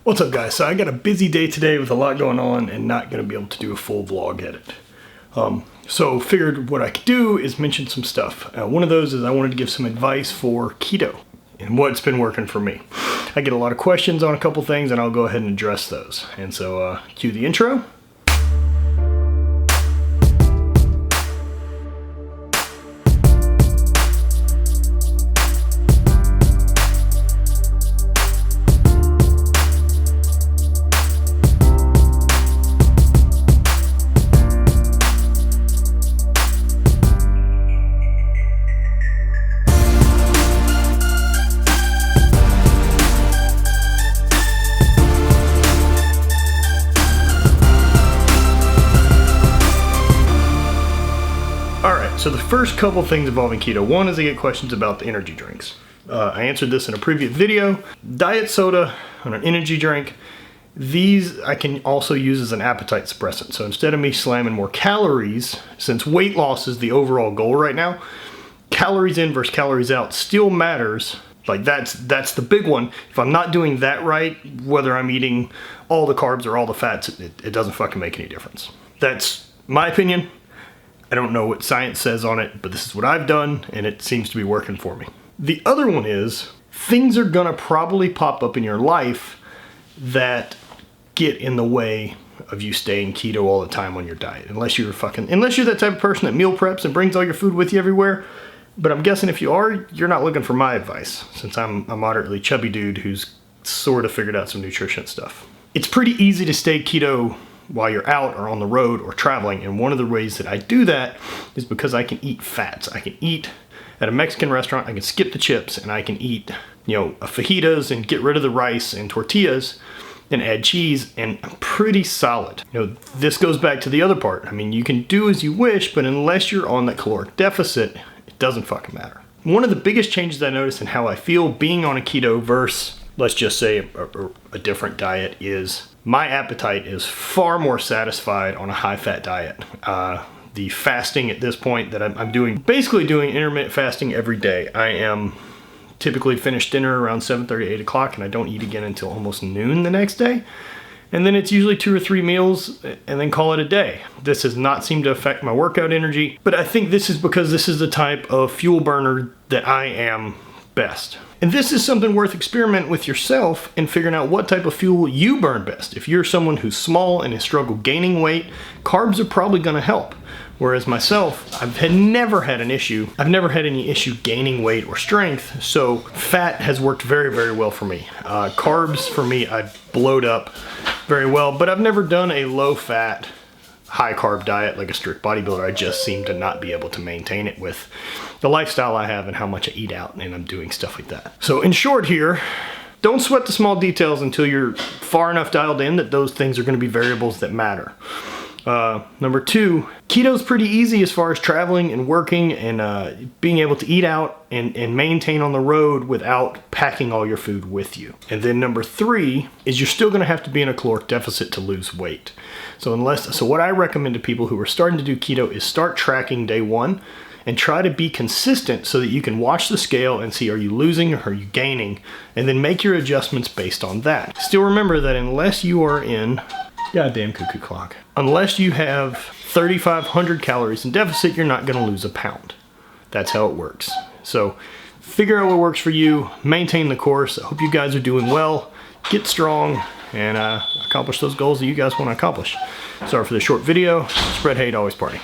What's up guys? So I got a busy day today with a lot going on and not going to be able to do a full vlog edit. So figured what I could do is mention some stuff. One of those is I wanted to give some advice for keto and what's been working for me. I get a lot of questions on a couple things and I'll go ahead and address those. And so cue the intro. So the first couple things involving keto, one is I get questions about the energy drinks. I answered this in a previous video. Diet soda and an energy drink, these I can also use as an appetite suppressant. So instead of me slamming more calories, since weight loss is the overall goal right now, calories in versus calories out still matters. Like that's the big one. If I'm not doing that right, whether I'm eating all the carbs or all the fats, it doesn't fucking make any difference. That's my opinion. I don't know what science says on it, but this is what I've done and it seems to be working for me. The other one is things are gonna probably pop up in your life that get in the way of you staying keto all the time on your diet. Unless you're that type of person that meal preps and brings all your food with you everywhere. But I'm guessing if you are, you're not looking for my advice since I'm a moderately chubby dude who's sort of figured out some nutrition stuff. It's pretty easy to stay keto while you're out or on the road or traveling, and one of the ways that I do that is because I can eat fats. I can eat at a Mexican restaurant, I can skip the chips and I can eat, fajitas and get rid of the rice and tortillas and add cheese, and I'm pretty solid. This goes back to the other part. I mean, you can do as you wish, but unless you're on that caloric deficit, it doesn't fucking matter. One of the biggest changes I noticed in how I feel being on a keto versus, let's just say, a different diet is my appetite is far more satisfied on a high-fat diet. The fasting at this point that I'm doing, basically doing intermittent fasting every day. I am typically finish dinner around 7:30, 8 o'clock, and I don't eat again until almost noon the next day. And then it's usually 2 or 3 meals and then call it a day. This has not seemed to affect my workout energy, but I think this is because this is the type of fuel burner that I am best. And this is something worth experimenting with yourself and figuring out what type of fuel you burn best. If you're someone who's small and has struggled gaining weight, carbs are probably gonna help. Whereas myself, I've never had any issue gaining weight or strength, so fat has worked very, very well for me. Carbs, for me, I blowed up very well, but I've never done a low-fat, high-carb diet like a strict bodybuilder. I just seem to not be able to maintain it with the lifestyle I have and how much I eat out, and I'm doing stuff like that. So in short here, don't sweat the small details until you're far enough dialed in that those things are going to be variables that matter. Number 2, keto's pretty easy as far as traveling and working and being able to eat out and maintain on the road without packing all your food with you. And then number 3 is you're still going to have to be in a caloric deficit to lose weight. So what I recommend to people who are starting to do keto is start tracking day 1 and try to be consistent so that you can watch the scale and see, are you losing or are you gaining, and then make your adjustments based on that. Still remember that unless you are in goddamn cuckoo clock. Unless you have 3,500 calories in deficit, you're not gonna lose a pound. That's how it works. So figure out what works for you, maintain the course. I hope you guys are doing well, get strong, and accomplish those goals that you guys wanna accomplish. Sorry for the short video. Spread hate, always party.